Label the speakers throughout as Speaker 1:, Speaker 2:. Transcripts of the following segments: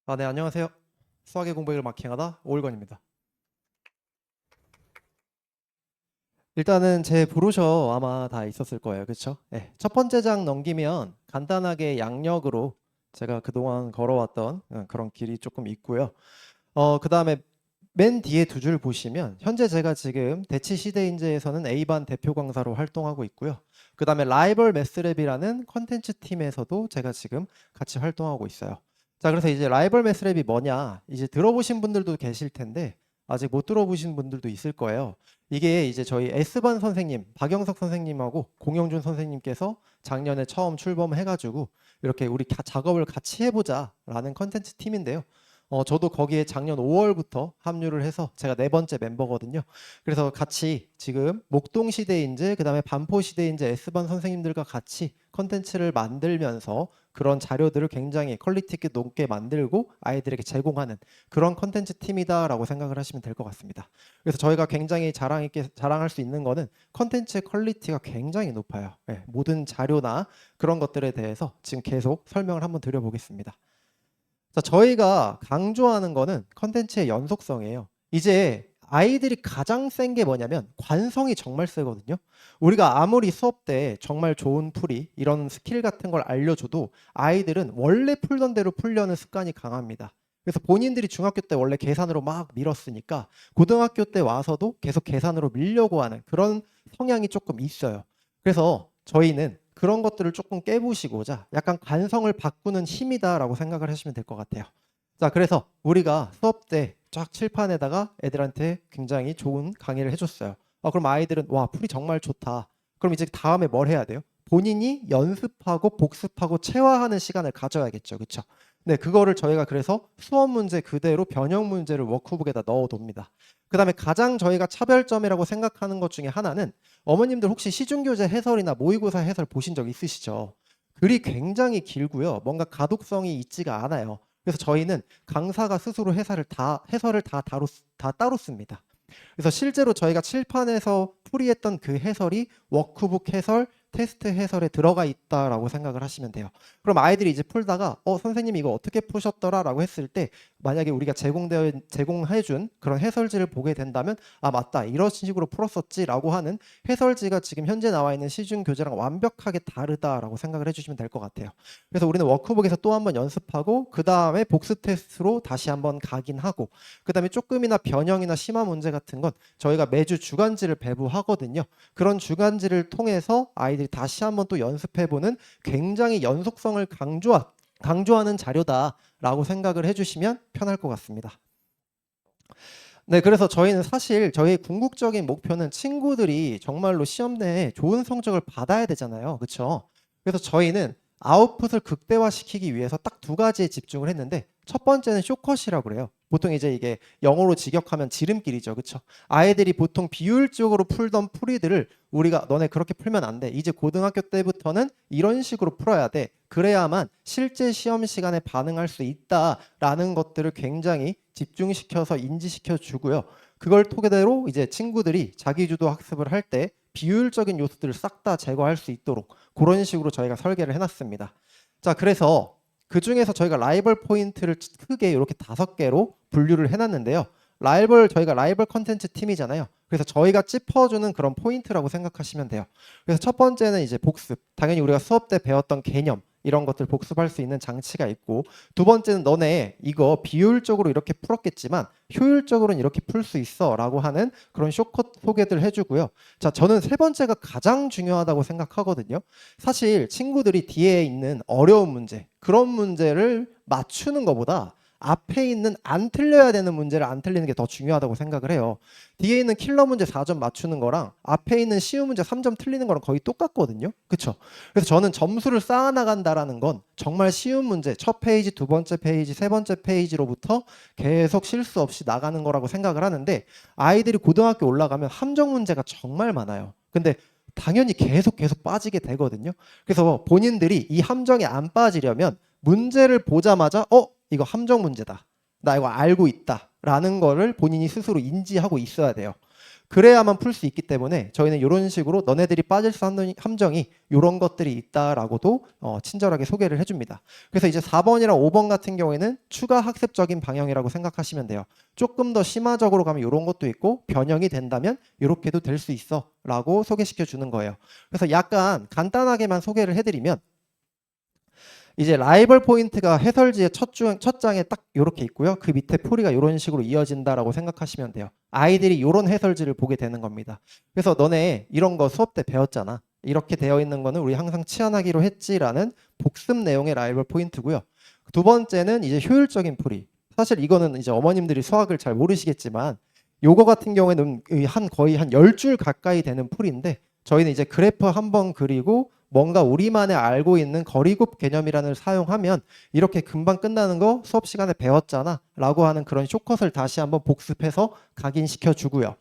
Speaker 1: 네, 안녕하세요. 수학의 공백을 마킹하다 오일건입니다. 일단은 제 브로셔 아마 다 있었을 거예요. 그렇죠? 네, 첫 번째 장 넘기면 간단하게 양력으로 제가 그동안 걸어왔던 그런 길이 조금 있고요. 그다음에 맨 뒤에 두 줄 보시면 현재 제가 지금 대치 시대인재에서는 A반 대표 강사로 활동하고 있고요. 그다음에 라이벌 매스랩이라는 컨텐츠 팀에서도 제가 지금 같이 활동하고 있어요. 자, 그래서 이제 라이벌 매스랩이 뭐냐? 이제 들어보신 분들도 계실 텐데 아직 못 들어보신 분들도 있을 거예요. 이게 이제 저희 S반 선생님, 박영석 선생님하고 공영준 선생님께서 작년에 처음 출범해가지고 이렇게 우리 작업을 같이 해보자라는 컨텐츠 팀인데요. 저도 거기에 작년 5월부터 합류를 해서 제가 네 번째 멤버거든요. 그래서 같이 지금 목동시대인재, 그다음에 반포시대인재 S반 선생님들과 같이 컨텐츠를 만들면서 그런 자료들을 굉장히 퀄리티 있게 높게 만들고 아이들에게 제공하는 그런 컨텐츠 팀이다라고 생각을 하시면 될 것 같습니다. 그래서 저희가 굉장히 자랑 있게 자랑할 수 있는 거는 컨텐츠의 퀄리티가 굉장히 높아요. 네, 모든 자료나 그런 것들에 대해서 지금 계속 설명을 한번 드려보겠습니다. 자, 저희가 강조하는 거는 컨텐츠의 연속성이에요. 이제 아이들이 가장 센 게 뭐냐면 관성이 정말 세거든요. 우리가 아무리 수업 때 정말 좋은 풀이 이런 스킬 같은 걸 알려줘도 아이들은 원래 풀던 대로 풀려는 습관이 강합니다. 그래서 본인들이 중학교 때 원래 계산으로 막 밀었으니까 고등학교 때 와서도 계속 계산으로 밀려고 하는 그런 성향이 조금 있어요. 그래서 저희는 그런 것들을 조금 깨부시고자 약간 관성을 바꾸는 힘이다라고 생각을 하시면 될 것 같아요. 자, 그래서 우리가 수업 때 쫙 칠판에다가 애들한테 굉장히 좋은 강의를 해줬어요. 그럼 아이들은 와, 풀이 정말 좋다. 그럼 이제 다음에 뭘 해야 돼요? 본인이 연습하고 복습하고 체화하는 시간을 가져야겠죠. 그렇죠? 네, 그거를 저희가 그래서 수업 문제 그대로 변형 문제를 워크북에다 넣어둡니다. 그다음에 가장 저희가 차별점이라고 생각하는 것 중에 하나는 어머님들 혹시 시중교재 해설이나 모의고사 해설 보신 적 있으시죠? 글이 굉장히 길고요. 뭔가 가독성이 있지가 않아요. 그래서 저희는 강사가 스스로 해설을 다 따로 씁니다. 그래서 실제로 저희가 칠판에서 풀이했던 그 해설이 워크북 해설, 테스트 해설에 들어가 있다라고 생각을 하시면 돼요. 그럼 아이들이 이제 풀다가 선생님 이거 어떻게 푸셨더라라고 했을 때 만약에 우리가 제공해준 그런 해설지를 보게 된다면 맞다 이런 식으로 풀었었지라고 하는 해설지가 지금 현재 나와 있는 시중 교재랑 완벽하게 다르다라고 생각을 해주시면 될 것 같아요. 그래서 우리는 워크북에서 또 한번 연습하고 그 다음에 복습 테스트로 다시 한번 가긴 하고 그 다음에 조금이나 변형이나 심화 문제 같은 건 저희가 매주 주간지를 배부하거든요. 그런 주간지를 통해서 아이들이 다시 한번 또 연습해보는 굉장히 연속성을 강조하는 자료다라고 생각을 해주시면 편할 것 같습니다. 네, 그래서 저희는 사실 저희의 궁극적인 목표는 친구들이 정말로 시험 내에 좋은 성적을 받아야 되잖아요. 그렇죠? 그래서 저희는 아웃풋을 극대화시키기 위해서 딱 두 가지에 집중을 했는데 첫 번째는 쇼컷이라고 그래요. 보통 이제 이게 영어로 직역하면 지름길이죠. 그렇죠? 아이들이 보통 비율적으로 풀던 풀이들을 우리가 너네 그렇게 풀면 안 돼. 이제 고등학교 때부터는 이런 식으로 풀어야 돼. 그래야만 실제 시험 시간에 반응할 수 있다라는 것들을 굉장히 집중시켜서 인지시켜 주고요. 그걸 토대로 이제 친구들이 자기주도 학습을 할 때 비효율적인 요소들을 싹 다 제거할 수 있도록 그런 식으로 저희가 설계를 해놨습니다. 자, 그래서 그 중에서 저희가 라이벌 포인트를 크게 이렇게 5개로 분류를 해놨는데요. 저희가 라이벌 컨텐츠 팀이잖아요. 그래서 저희가 짚어주는 그런 포인트라고 생각하시면 돼요. 그래서 첫 번째는 이제 복습. 당연히 우리가 수업 때 배웠던 개념 이런 것들 복습할 수 있는 장치가 있고, 두 번째는 너네 이거 비효율적으로 이렇게 풀었겠지만 효율적으로는 이렇게 풀 수 있어 라고 하는 그런 쇼컷 소개들 해주고요. 자, 저는 세 번째가 가장 중요하다고 생각하거든요. 사실 친구들이 뒤에 있는 어려운 문제, 그런 문제를 맞추는 것보다 앞에 있는 안 틀려야 되는 문제를 안 틀리는 게 더 중요하다고 생각을 해요. 뒤에 있는 킬러 문제 4점 맞추는 거랑 앞에 있는 쉬운 문제 3점 틀리는 거랑 거의 똑같거든요. 그렇죠? 그래서 저는 점수를 쌓아나간다라는 건 정말 쉬운 문제 첫 페이지, 두 번째 페이지, 세 번째 페이지로부터 계속 실수 없이 나가는 거라고 생각을 하는데, 아이들이 고등학교 올라가면 함정 문제가 정말 많아요. 근데 당연히 계속 빠지게 되거든요. 그래서 본인들이 이 함정에 안 빠지려면 문제를 보자마자 이거 함정 문제다. 나 이거 알고 있다. 라는 거를 본인이 스스로 인지하고 있어야 돼요. 그래야만 풀 수 있기 때문에 저희는 이런 식으로 너네들이 빠질 수 없는 함정이 이런 것들이 있다라고도 친절하게 소개를 해줍니다. 그래서 이제 4번이랑 5번 같은 경우에는 추가 학습적인 방향이라고 생각하시면 돼요. 조금 더 심화적으로 가면 이런 것도 있고 변형이 된다면 이렇게도 될 수 있어 라고 소개시켜 주는 거예요. 그래서 약간 간단하게만 소개를 해드리면 이제 라이벌 포인트가 해설지의 첫 장에 딱 이렇게 있고요. 그 밑에 풀이가 이런 식으로 이어진다라고 생각하시면 돼요. 아이들이 이런 해설지를 보게 되는 겁니다. 그래서 너네 이런 거 수업 때 배웠잖아. 이렇게 되어 있는 거는 우리 항상 치환하기로 했지라는 복습 내용의 라이벌 포인트고요. 두 번째는 이제 효율적인 풀이. 사실 이거는 이제 어머님들이 수학을 잘 모르시겠지만 요거 같은 경우에는 거의 한 10줄 가까이 되는 풀인데 저희는 이제 그래프 한번 그리고 뭔가 우리만의 알고 있는 거리곱 개념이라는 걸 사용하면 이렇게 금방 끝나는 거 수업 시간에 배웠잖아 라고 하는 그런 쇼컷을 다시 한번 복습해서 각인시켜 주고요.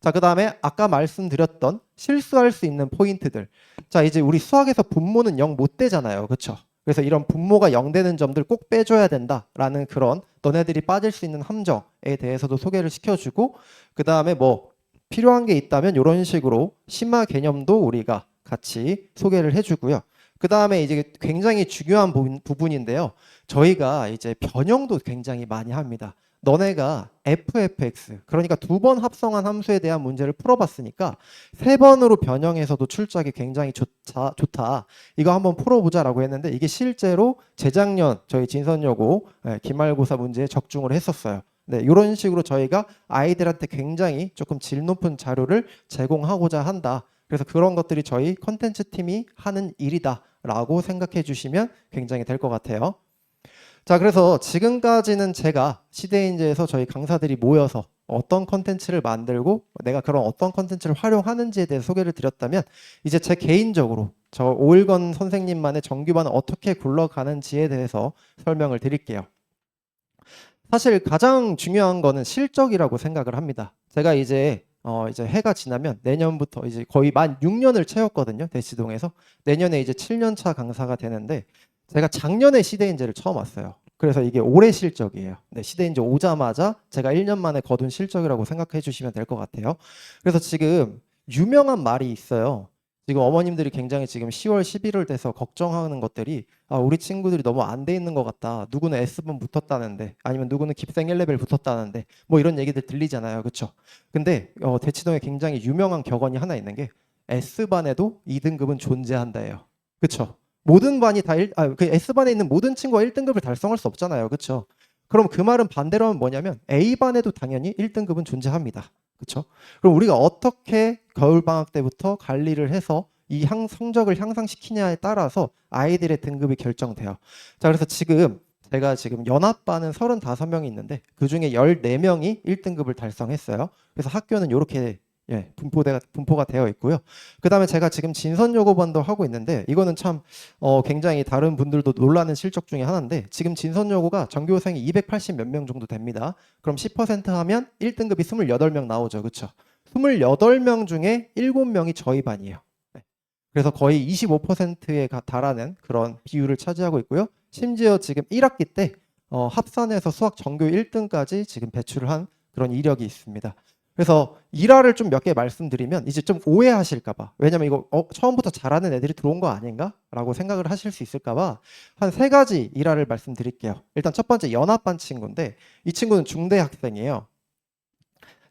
Speaker 1: 자, 그 다음에 아까 말씀드렸던 실수할 수 있는 포인트들. 자, 이제 우리 수학에서 분모는 0 못 되잖아요. 그렇죠? 그래서 이런 분모가 0 되는 점들 꼭 빼줘야 된다라는 그런 너네들이 빠질 수 있는 함정에 대해서도 소개를 시켜주고, 그 다음에 뭐 필요한 게 있다면 이런 식으로 심화 개념도 우리가 같이 소개를 해주고요. 그 다음에 이제 굉장히 중요한 부분인데요. 저희가 이제 변형도 굉장히 많이 합니다. 너네가 FFX, 그러니까 두 번 합성한 함수에 대한 문제를 풀어봤으니까 세 번으로 변형해서도 출작이 굉장히 좋다. 이거 한번 풀어보자라고 했는데 이게 실제로 재작년 저희 진선여고 기말고사 문제에 적중을 했었어요. 네, 이런 식으로 저희가 아이들한테 굉장히 조금 질 높은 자료를 제공하고자 한다. 그래서 그런 것들이 저희 컨텐츠 팀이 하는 일이다라고 생각해 주시면 굉장히 될 것 같아요. 자, 그래서 지금까지는 제가 시대인재에서 저희 강사들이 모여서 어떤 컨텐츠를 만들고 내가 그런 어떤 컨텐츠를 활용하는지에 대해 소개를 드렸다면 이제 제 개인적으로 저 오일건 선생님만의 정규반은 어떻게 굴러가는지에 대해서 설명을 드릴게요. 사실 가장 중요한 거는 실적이라고 생각을 합니다. 제가 이제 해가 지나면 내년부터 이제 거의 만 6년을 채웠거든요. 대치동에서. 내년에 이제 7년차 강사가 되는데 제가 작년에 시대인재를 처음 왔어요. 그래서 이게 올해 실적이에요. 네, 시대인재 오자마자 제가 1년 만에 거둔 실적이라고 생각해 주시면 될 것 같아요. 그래서 지금 유명한 말이 있어요. 지금 어머님들이 굉장히 지금 10월, 11월 돼서 걱정하는 것들이 우리 친구들이 너무 안 돼 있는 것 같다. 누구는 S번 붙었다는데 아니면 누구는 깁생 1레벨 붙었다는데 뭐 이런 얘기들 들리잖아요. 그렇죠? 근데 대치동에 굉장히 유명한 격언이 하나 있는 게 S반에도 2등급은 존재한다예요. 그렇죠? 모든 반이 그 S반에 있는 모든 친구가 1등급을 달성할 수 없잖아요. 그렇죠? 그럼 그 말은 반대로 하면 뭐냐면 A반에도 당연히 1등급은 존재합니다. 그렇죠? 그럼 우리가 어떻게 겨울방학 때부터 관리를 해서 이 성적을 향상시키냐에 따라서 아이들의 등급이 결정돼요. 자, 그래서 제가 지금 연합반은 35명이 있는데 그중에 14명이 1등급을 달성했어요. 그래서 학교는 이렇게 분포가 되어 있고요. 그 다음에 제가 지금 진선여고반도 하고 있는데 이거는 참 굉장히 다른 분들도 놀라는 실적 중에 하나인데 지금 진선여고가 전교생이 280 몇 명 정도 됩니다. 그럼 10% 하면 1등급이 28명 나오죠. 그렇죠? 28명 중에 7명이 저희 반이에요. 네. 그래서 거의 25%에 달하는 그런 비율을 차지하고 있고요. 심지어 지금 1학기 때 합산해서 수학 전교 1등까지 지금 배출을 한 그런 이력이 있습니다. 그래서 일화를 좀 몇 개 말씀드리면 이제 좀 오해하실까봐, 왜냐면 이거 처음부터 잘하는 애들이 들어온 거 아닌가? 라고 생각을 하실 수 있을까봐 한 3가지 일화를 말씀드릴게요. 일단 첫 번째 연합반 친구인데 이 친구는 중대 학생이에요.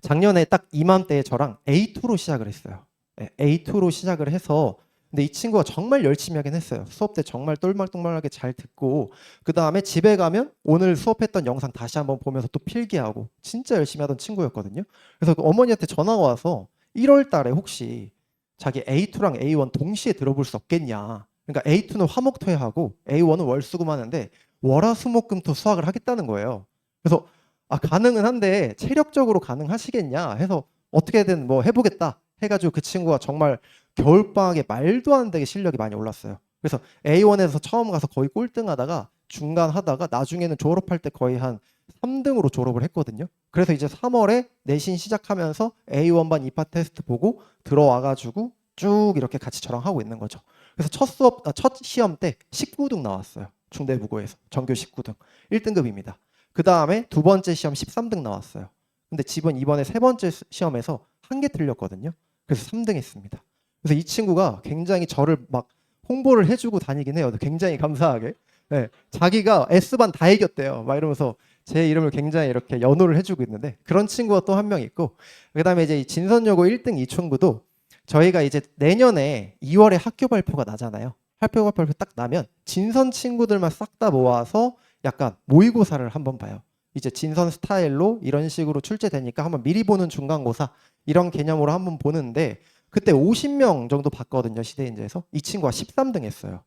Speaker 1: 작년에 딱 이맘때에 저랑 A2로 시작을 했어요. 네, A2로 시작을 해서 근데 이 친구가 정말 열심히 하긴 했어요. 수업 때 정말 똘말똘말하게 잘 듣고 그 다음에 집에 가면 오늘 수업했던 영상 다시 한번 보면서 또 필기하고 진짜 열심히 하던 친구였거든요. 그래서 그 어머니한테 전화가 와서 1월 달에 혹시 자기 A2랑 A1 동시에 들어볼 수 없겠냐. 그러니까 A2는 화목토해하고 A1은 월수금 하는데 월화수목금토 수학을 하겠다는 거예요. 그래서 가능은 한데 체력적으로 가능하시겠냐 해서 어떻게든 뭐 해보겠다 해가지고 그 친구가 정말 겨울방학에 말도 안 되게 실력이 많이 올랐어요. 그래서 A1에서 처음 가서 거의 꼴등하다가 중간 하다가 나중에는 졸업할 때 거의 한 3등으로 졸업을 했거든요. 그래서 이제 3월에 내신 시작하면서 A1반 입학 테스트 보고 들어와가지고 쭉 이렇게 같이 저랑 하고 있는 거죠. 그래서 첫 시험 때 19등 나왔어요. 중대부고에서 전교 19등 1등급입니다. 그 다음에 두 번째 시험 13등 나왔어요. 근데 집은 이번에 세 번째 시험에서 한 개 틀렸거든요. 그래서 3등 했습니다. 그래서 이 친구가 굉장히 저를 막 홍보를 해주고 다니긴 해요. 굉장히 감사하게. 네, 자기가 S반 다 이겼대요. 막 이러면서 제 이름을 굉장히 이렇게 연호를 해주고 있는데, 그런 친구가 또 한 명 있고, 그다음에 이제 이 진선여고 1등 이 친구도 저희가 이제 내년에 2월에 학교 발표가 나잖아요. 학교 발표 딱 나면 진선 친구들만 싹 다 모아서 약간 모의고사를 한번 봐요. 이제 진선 스타일로 이런 식으로 출제되니까 한번 미리 보는 중간고사, 이런 개념으로 한번 보는데, 그때 50명 정도 봤거든요. 시대인재에서. 이 친구가 13등 했어요.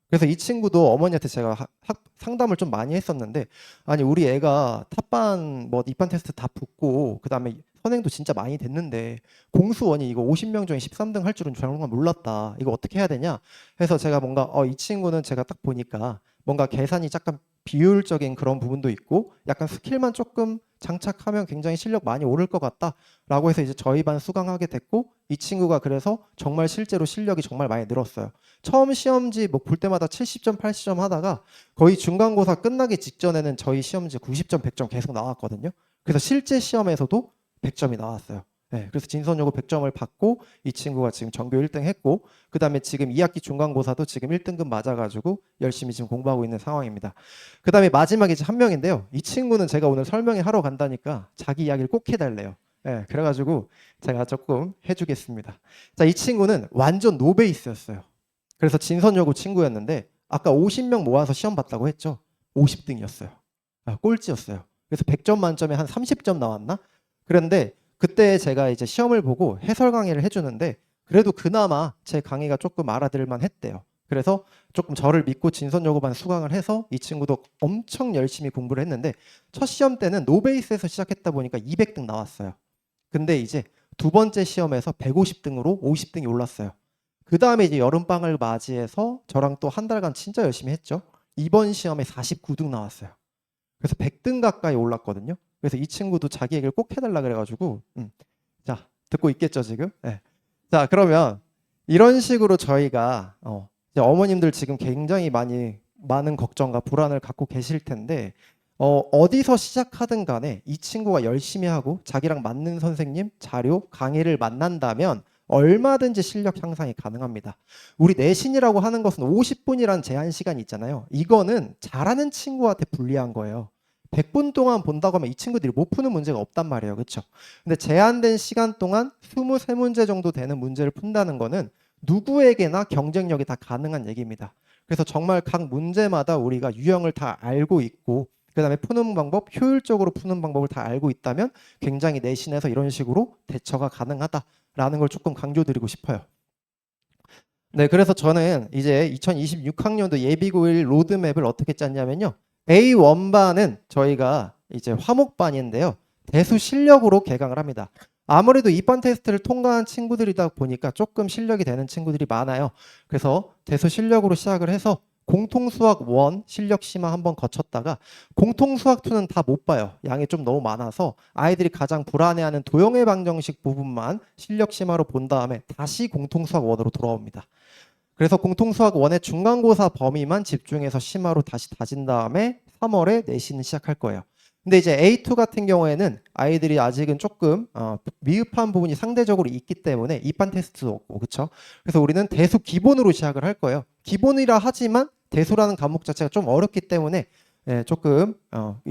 Speaker 1: 그래서 이 친구도 어머니한테 제가 상담을 좀 많이 했었는데, 아니 우리 애가 탑반 뭐 입반 테스트 다 붙고 그다음에 선행도 진짜 많이 됐는데 공수원이 이거 50명 중에 13등 할 줄은 정말 몰랐다. 이거 어떻게 해야 되냐 해서 제가 뭔가 이 친구는 제가 딱 보니까 뭔가 계산이 약간 비효율적인 그런 부분도 있고 약간 스킬만 조금 장착하면 굉장히 실력 많이 오를 것 같다라고 해서 이제 저희 반 수강하게 됐고, 이 친구가 그래서 정말 실제로 실력이 정말 많이 늘었어요. 처음 시험지 뭐 볼 때마다 70점, 80점 하다가 거의 중간고사 끝나기 직전에는 저희 시험지 90점, 100점 계속 나왔거든요. 그래서 실제 시험에서도 100점이 나왔어요. 네, 그래서 진선여고 100점을 받고 이 친구가 지금 전교 1등 했고, 그 다음에 지금 2학기 중간고사도 지금 1등급 맞아가지고 열심히 지금 공부하고 있는 상황입니다. 그 다음에 마지막에 이제 한 명인데요. 이 친구는 제가 오늘 설명회 하러 간다니까 자기 이야기를 꼭 해달래요. 네, 그래가지고 제가 조금 해주겠습니다. 자, 이 친구는 완전 노베이스였어요. 그래서 진선여고 친구였는데 아까 50명 모아서 시험 봤다고 했죠. 50등이었어요. 꼴찌였어요. 그래서 100점 만점에 한 30점 나왔나? 그런데 그때 제가 이제 시험을 보고 해설 강의를 해주는데 그래도 그나마 제 강의가 조금 알아들을만 했대요. 그래서 조금 저를 믿고 진선여고반 수강을 해서 이 친구도 엄청 열심히 공부를 했는데 첫 시험 때는 노베이스에서 시작했다 보니까 200등 나왔어요. 근데 이제 두 번째 시험에서 150등으로 50등이 올랐어요. 그 다음에 이제 여름방을 맞이해서 저랑 또 한 달간 진짜 열심히 했죠. 이번 시험에 49등 나왔어요. 그래서 100등 가까이 올랐거든요. 그래서 이 친구도 자기 얘기를 꼭 해달라 그래가지고 자, 듣고 있겠죠 지금? 네. 자, 그러면 이런 식으로 저희가 이제 어머님들 지금 굉장히 많은 걱정과 불안을 갖고 계실 텐데 어디서 시작하든 간에 이 친구가 열심히 하고 자기랑 맞는 선생님, 자료, 강의를 만난다면 얼마든지 실력 향상이 가능합니다. 우리 내신이라고 하는 것은 50분이란 제한 시간이 있잖아요. 이거는 잘하는 친구한테 불리한 거예요. 100분 동안 본다고 하면 이 친구들이 못 푸는 문제가 없단 말이에요. 그렇죠? 근데 제한된 시간 동안 23문제 정도 되는 문제를 푼다는 거는 누구에게나 경쟁력이 다 가능한 얘기입니다. 그래서 정말 각 문제마다 우리가 유형을 다 알고 있고 그다음에 푸는 방법, 효율적으로 푸는 방법을 다 알고 있다면 굉장히 내신에서 이런 식으로 대처가 가능하다라는 걸 조금 강조드리고 싶어요. 네, 그래서 저는 이제 2026학년도 예비고1 로드맵을 어떻게 짰냐면요. A1반은 저희가 이제 화목반인데요. 대수 실력으로 개강을 합니다. 아무래도 입반 테스트를 통과한 친구들이다 보니까 조금 실력이 되는 친구들이 많아요. 그래서 대수 실력으로 시작을 해서 공통수학 1 실력 심화 한번 거쳤다가 공통수학 2는 다 못 봐요. 양이 좀 너무 많아서 아이들이 가장 불안해하는 도형의 방정식 부분만 실력 심화로 본 다음에 다시 공통수학 1으로 돌아옵니다. 그래서 공통수학 1의 중간고사 범위만 집중해서 심화로 다시 다진 다음에 3월에 내신을 시작할 거예요. 근데 이제 A2 같은 경우에는 아이들이 아직은 조금 미흡한 부분이 상대적으로 있기 때문에 입반 테스트도 없고, 그렇죠? 그래서 우리는 대수 기본으로 시작을 할 거예요. 기본이라 하지만 대수라는 과목 자체가 좀 어렵기 때문에 조금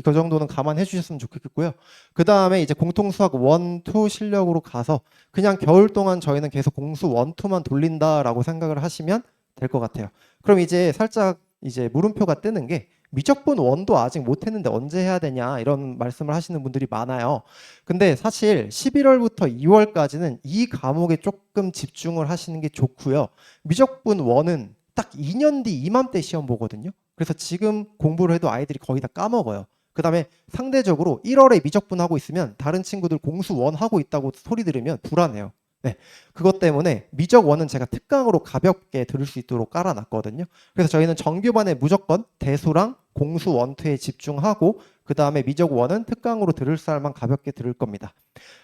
Speaker 1: 그 정도는 감안해 주셨으면 좋겠고요. 그 다음에 이제 공통수학 1, 2 실력으로 가서 그냥 겨울 동안 저희는 계속 공수 1, 2만 돌린다라고 생각을 하시면 될 것 같아요. 그럼 이제 살짝 이제 물음표가 뜨는 게 미적분 1도 아직 못했는데 언제 해야 되냐 이런 말씀을 하시는 분들이 많아요. 근데 사실 11월부터 2월까지는 이 과목에 조금 집중을 하시는 게 좋고요. 미적분 1은 딱 2년 뒤 이맘때 시험 보거든요. 그래서 지금 공부를 해도 아이들이 거의 다 까먹어요. 그 다음에 상대적으로 1월에 미적분 하고 있으면 다른 친구들 공수 1 하고 있다고 소리 들으면 불안해요. 네, 그것 때문에 미적 1은 제가 특강으로 가볍게 들을 수 있도록 깔아놨거든요. 그래서 저희는 정규반에 무조건 대수랑 공수 1, 2에 집중하고 그 다음에 미적 1은 특강으로 들을 사람만 가볍게 들을 겁니다.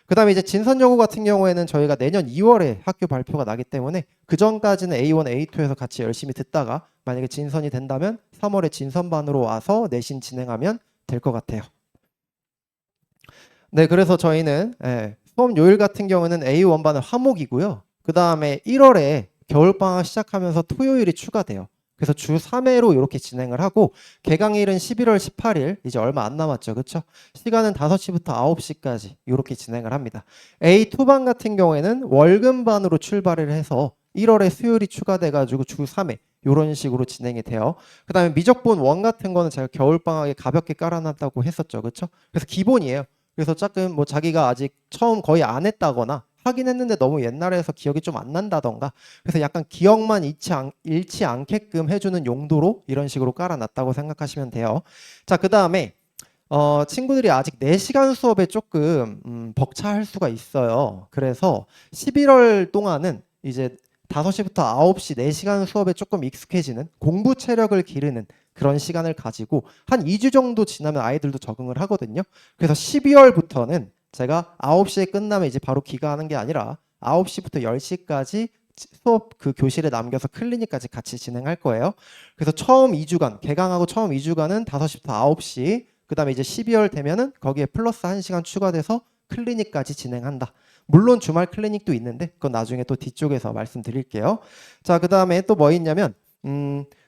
Speaker 1: 그 다음에 이제 진선여고 같은 경우에는 저희가 내년 2월에 학교 발표가 나기 때문에 그 전까지는 A1, A2에서 같이 열심히 듣다가 만약에 진선이 된다면 3월에 진선반으로 와서 내신 진행하면 될 것 같아요. 네, 그래서 저희는 수업 요일 같은 경우는 A 원반은 화목이고요. 그 다음에 1월에 겨울방학 시작하면서 토요일이 추가돼요. 그래서 주 3회로 이렇게 진행을 하고 개강일은 11월 18일 이제 얼마 안 남았죠. 그렇죠? 시간은 5시부터 9시까지 이렇게 진행을 합니다. A2반 같은 경우에는 월금반으로 출발을 해서 1월에 수요일이 추가돼 가지고 주 3회 이런 식으로 진행이 돼요. 그 다음에 미적분 원 같은 거는 제가 겨울방학에 가볍게 깔아놨다고 했었죠. 그렇죠? 그래서 기본이에요. 그래서 조금 뭐 자기가 아직 처음 거의 안 했다거나 하긴 했는데 너무 옛날에 해서 기억이 좀 안 난다던가 그래서 약간 기억만 잃지 않게끔 해주는 용도로 이런 식으로 깔아놨다고 생각하시면 돼요. 자, 그 다음에 친구들이 아직 4시간 수업에 조금 벅차할 수가 있어요. 그래서 11월 동안은 이제 5시부터 9시 4시간 수업에 조금 익숙해지는 공부 체력을 기르는 그런 시간을 가지고 한 2주 정도 지나면 아이들도 적응을 하거든요. 그래서 12월부터는 제가 9시에 끝나면 이제 바로 귀가하는 게 아니라 9시부터 10시까지 수업 그 교실에 남겨서 클리닉까지 같이 진행할 거예요. 그래서 처음 2주간, 개강하고 처음 2주간은 5시부터 9시, 그 다음에 이제 12월 되면은 거기에 플러스 1시간 추가돼서 클리닉까지 진행한다. 물론 주말 클리닉도 있는데 그건 나중에 또 뒤쪽에서 말씀드릴게요. 자, 그 다음에 또 뭐 있냐면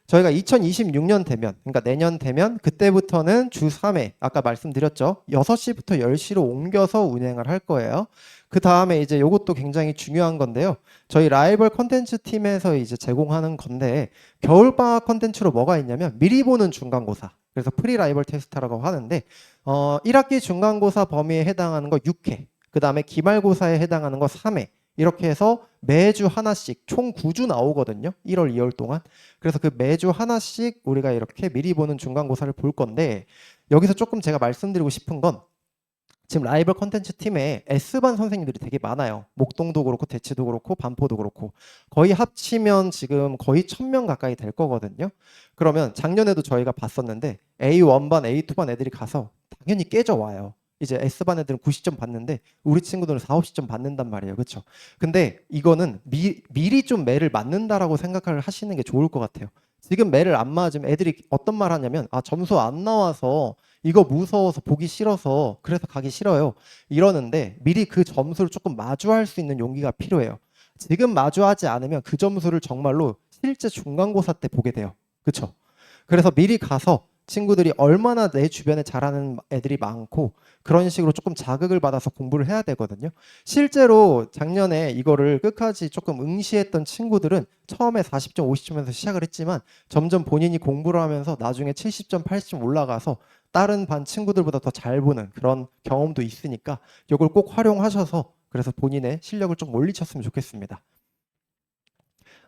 Speaker 1: 저희가 2026년 되면 그러니까 내년 되면 그때부터는 주 3회 아까 말씀드렸죠. 6시부터 10시로 옮겨서 운행을 할 거예요. 그 다음에 이제 이것도 굉장히 중요한 건데요. 저희 라이벌 컨텐츠 팀에서 이제 제공하는 건데 겨울방학 컨텐츠로 뭐가 있냐면 미리 보는 중간고사. 그래서 프리 라이벌 테스트라고 하는데 1학기 중간고사 범위에 해당하는 거 6회. 그 다음에 기말고사에 해당하는 거 3회. 이렇게 해서 매주 하나씩 총 9주 나오거든요. 1월, 2월 동안. 그래서 그 매주 하나씩 우리가 이렇게 미리 보는 중간고사를 볼 건데 여기서 조금 제가 말씀드리고 싶은 건 지금 라이벌 컨텐츠 팀에 S반 선생님들이 되게 많아요. 목동도 그렇고 대치도 그렇고 반포도 그렇고 거의 합치면 지금 거의 1000명 가까이 될 거거든요. 그러면 작년에도 저희가 봤었는데 A1반, A2반 애들이 가서 당연히 깨져와요. 이제 S반 애들은 90점 받는데 우리 친구들은 4, 50점 받는단 말이에요. 그렇죠? 근데 이거는 미리 좀 매를 맞는다라고 생각을 하시는 게 좋을 것 같아요. 지금 매를 안 맞으면 애들이 어떤 말 하냐면 점수 안 나와서 이거 무서워서 보기 싫어서 그래서 가기 싫어요. 이러는데 미리 그 점수를 조금 마주할 수 있는 용기가 필요해요. 지금 마주하지 않으면 그 점수를 정말로 실제 중간고사 때 보게 돼요. 그렇죠? 그래서 미리 가서 친구들이 얼마나 내 주변에 잘하는 애들이 많고 그런 식으로 조금 자극을 받아서 공부를 해야 되거든요. 실제로 작년에 이거를 끝까지 조금 응시했던 친구들은 처음에 40점, 50점에서 시작을 했지만 점점 본인이 공부를 하면서 나중에 70점, 80점 올라가서 다른 반 친구들보다 더 잘 보는 그런 경험도 있으니까 이걸 꼭 활용하셔서 그래서 본인의 실력을 좀 올리셨으면 좋겠습니다.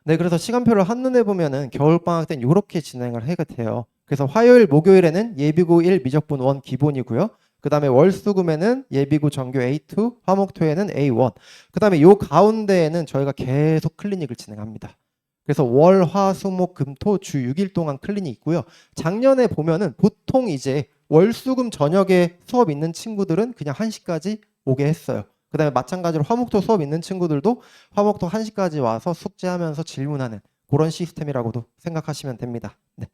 Speaker 1: 네, 그래서 시간표를 한눈에 보면은 겨울방학 때는 이렇게 진행을 해야 돼요. 그래서 화요일, 목요일에는 예비고 1 미적분 1 기본이고요. 그 다음에 월수금에는 예비고 정규 A2, 화목토에는 A1. 그 다음에 요 가운데에는 저희가 계속 클리닉을 진행합니다. 그래서 월, 화, 수, 목, 금, 토 주 6일 동안 클리닉이 있고요. 작년에 보면은 보통 이제 월수금 저녁에 수업 있는 친구들은 그냥 1시까지 오게 했어요. 그 다음에 마찬가지로 화목토 수업 있는 친구들도 화목토 1시까지 와서 숙제하면서 질문하는 그런 시스템이라고도 생각하시면 됩니다. 네.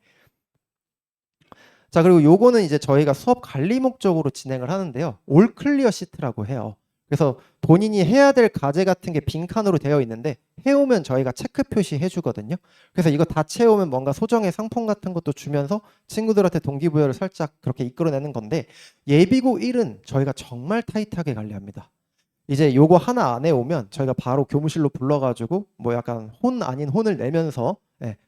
Speaker 1: 자, 그리고 요거는 이제 저희가 수업 관리 목적으로 진행을 하는데요. 올 클리어 시트라고 해요. 그래서 본인이 해야 될 과제 같은 게 빈칸으로 되어 있는데 해오면 저희가 체크 표시 해주거든요. 그래서 이거 다 채우면 뭔가 소정의 상품 같은 것도 주면서 친구들한테 동기부여를 살짝 그렇게 이끌어내는 건데 예비고 1은 저희가 정말 타이트하게 관리합니다. 이제 요거 하나 안 해오면 저희가 바로 교무실로 불러가지고 뭐 약간 혼 아닌 혼을 내면서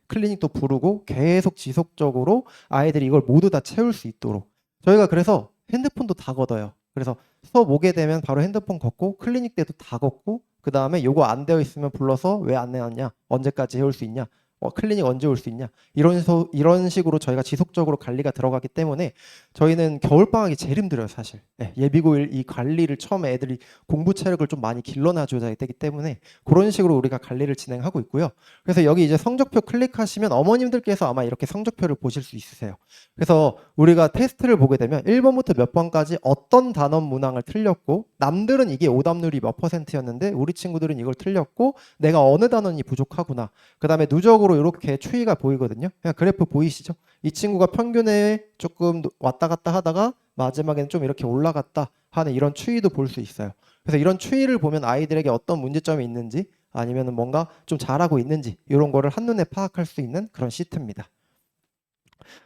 Speaker 1: 클리닉도 부르고 계속 지속적으로 아이들이 이걸 모두 다 채울 수 있도록 저희가 그래서 핸드폰도 다 걷어요. 그래서 수업 오게 되면 바로 핸드폰 걷고 클리닉 때도 다 걷고 그 다음에 요거 안 되어 있으면 불러서 왜 안 내놨냐 언제까지 해올 수 있냐 클리닉 언제 올 수 있냐 이런 식으로 저희가 지속적으로 관리가 들어가기 때문에 저희는 겨울방학이 제일 힘들어요 사실. 예비고1 이 관리를 처음에 애들이 공부 체력을 좀 많이 길러놔줘야 되기 때문에 그런 식으로 우리가 관리를 진행하고 있고요. 그래서 여기 이제 성적표 클릭하시면 어머님들께서 아마 이렇게 성적표를 보실 수 있으세요. 그래서 우리가 테스트를 보게 되면 1번부터 몇 번까지 어떤 단원 문항을 틀렸고 남들은 이게 오답률이 몇 %였는데 우리 친구들은 이걸 틀렸고 내가 어느 단원이 부족하구나. 그 다음에 누적으로 이렇게 추이가 보이거든요. 그냥 그래프 보이시죠? 이 친구가 평균에 조금 왔다 갔다 하다가 마지막에는 좀 이렇게 올라갔다 하는 이런 추이도 볼 수 있어요. 그래서 이런 추이를 보면 아이들에게 어떤 문제점이 있는지 아니면 뭔가 좀 잘하고 있는지 이런 거를 한눈에 파악할 수 있는 그런 시트입니다.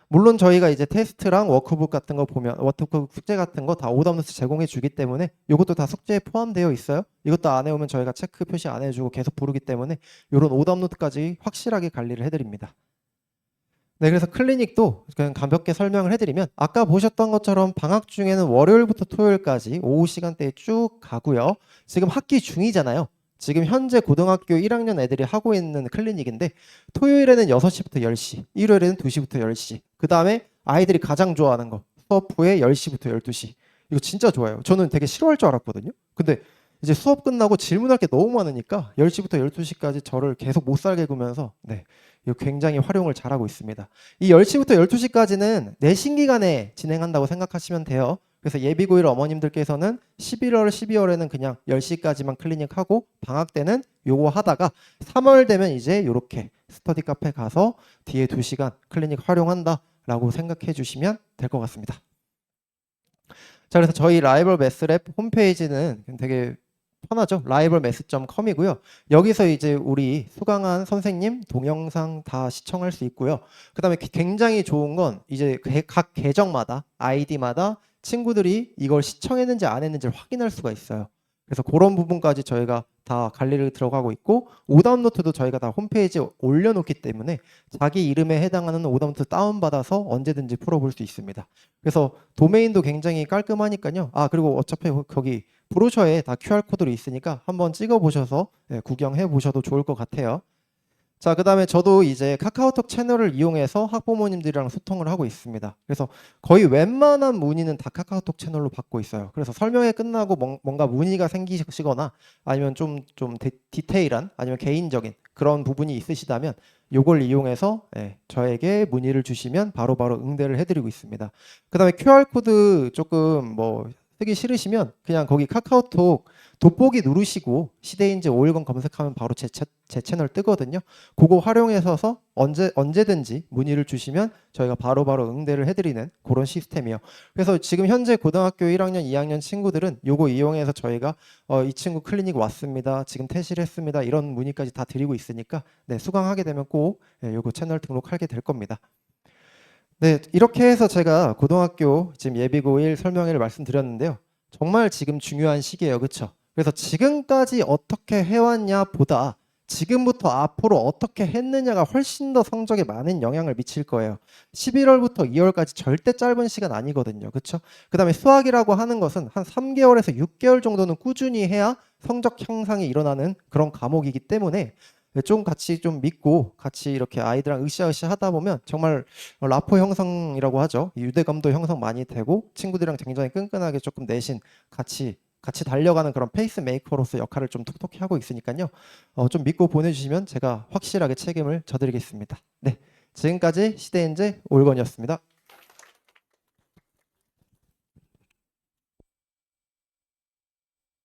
Speaker 1: 물론 저희가 이제 테스트랑 워크북 같은 거 보면 워크북 숙제 같은 거 다 오답노트 제공해 주기 때문에 이것도 다 숙제에 포함되어 있어요. 이것도 안 해오면 저희가 체크 표시 안 해주고 계속 부르기 때문에 이런 오답노트까지 확실하게 관리를 해드립니다. 네, 그래서 클리닉도 그냥 가볍게 설명을 해드리면 아까 보셨던 것처럼 방학 중에는 월요일부터 토요일까지 오후 시간대에 쭉 가고요. 지금 학기 중이잖아요. 지금 현재 고등학교 1학년 애들이 하고 있는 클리닉인데 토요일에는 6시부터 10시, 일요일에는 2시부터 10시. 그 다음에 아이들이 가장 좋아하는 거 수업 후에 10시부터 12시. 이거 진짜 좋아요. 저는 되게 싫어할 줄 알았거든요. 근데 이제 수업 끝나고 질문할 게 너무 많으니까 10시부터 12시까지 저를 계속 못 살게 구면서 네, 이거 굉장히 활용을 잘하고 있습니다. 이 10시부터 12시까지는 내신 기간에 진행한다고 생각하시면 돼요. 그래서 예비고1 어머님들께서는 11월, 12월에는 그냥 10시까지만 클리닉하고 방학 때는 요거 하다가 3월 되면 이제 이렇게 스터디 카페 가서 뒤에 2시간 클리닉 활용한다라고 생각해 주시면 될 것 같습니다. 자, 그래서 저희 라이벌 매스랩 홈페이지는 되게 편하죠. rivalmath.com이고요. 여기서 이제 우리 수강한 선생님 동영상 다 시청할 수 있고요. 그다음에 굉장히 좋은 건 이제 각 계정마다 아이디마다 친구들이 이걸 시청했는지 안 했는지를 확인할 수가 있어요. 그래서 그런 부분까지 저희가 다 관리를 들어가고 있고 오답노트도 저희가 다 홈페이지에 올려놓기 때문에 자기 이름에 해당하는 오답노트 다운받아서 언제든지 풀어볼 수 있습니다. 그래서 도메인도 굉장히 깔끔하니까요. 아, 그리고 어차피 거기 브로셔에 다 QR코드로 있으니까 한번 찍어보셔서 구경해 보셔도 좋을 것 같아요. 자, 그 다음에 저도 이제 카카오톡 채널을 이용해서 학부모님들이랑 소통을 하고 있습니다. 그래서 거의 웬만한 문의는 다 카카오톡 채널로 받고 있어요. 그래서 설명회 끝나고 뭔가 문의가 생기시거나 아니면 좀 디테일한 아니면 개인적인 그런 부분이 있으시다면 요걸 이용해서 저에게 문의를 주시면 바로바로 응대를 해드리고 있습니다. 그 다음에 QR코드 조금 뭐 쓰기 싫으시면 그냥 거기 카카오톡 돋보기 누르시고 시대인재 510 검색하면 바로 제 채널 뜨거든요. 그거 활용해서 언제든지 문의를 주시면 저희가 바로바로 응대를 해드리는 그런 시스템이에요. 그래서 지금 현재 고등학교 1학년, 2학년 친구들은 요거 이용해서 저희가 이 친구 클리닉 왔습니다. 지금 퇴실했습니다. 이런 문의까지 다 드리고 있으니까 네, 수강하게 되면 꼭 요거 채널 등록하게 될 겁니다. 네, 이렇게 해서 제가 고등학교 지금 예비고 1 설명회를 말씀드렸는데요. 정말 지금 중요한 시기예요. 그렇죠? 그래서 지금까지 어떻게 해왔냐 보다 지금부터 앞으로 어떻게 했느냐가 훨씬 더 성적에 많은 영향을 미칠 거예요. 11월부터 2월까지 절대 짧은 시간 아니거든요. 그렇죠? 그다음에 수학이라고 하는 것은 한 3개월에서 6개월 정도는 꾸준히 해야 성적 향상이 일어나는 그런 과목이기 때문에 좀 같이 좀 믿고 같이 이렇게 아이들랑 으쌰으쌰 하다 보면 정말 라포 형성이라고 하죠. 유대감도 형성 많이 되고 친구들이랑 굉장히 끈끈하게 조금 내신 같이 달려가는 그런 페이스메이커로서 역할을 좀 톡톡히 하고 있으니까요. 좀 믿고 보내주시면 제가 확실하게 책임을 져드리겠습니다. 네, 지금까지 시대인재 올건이었습니다.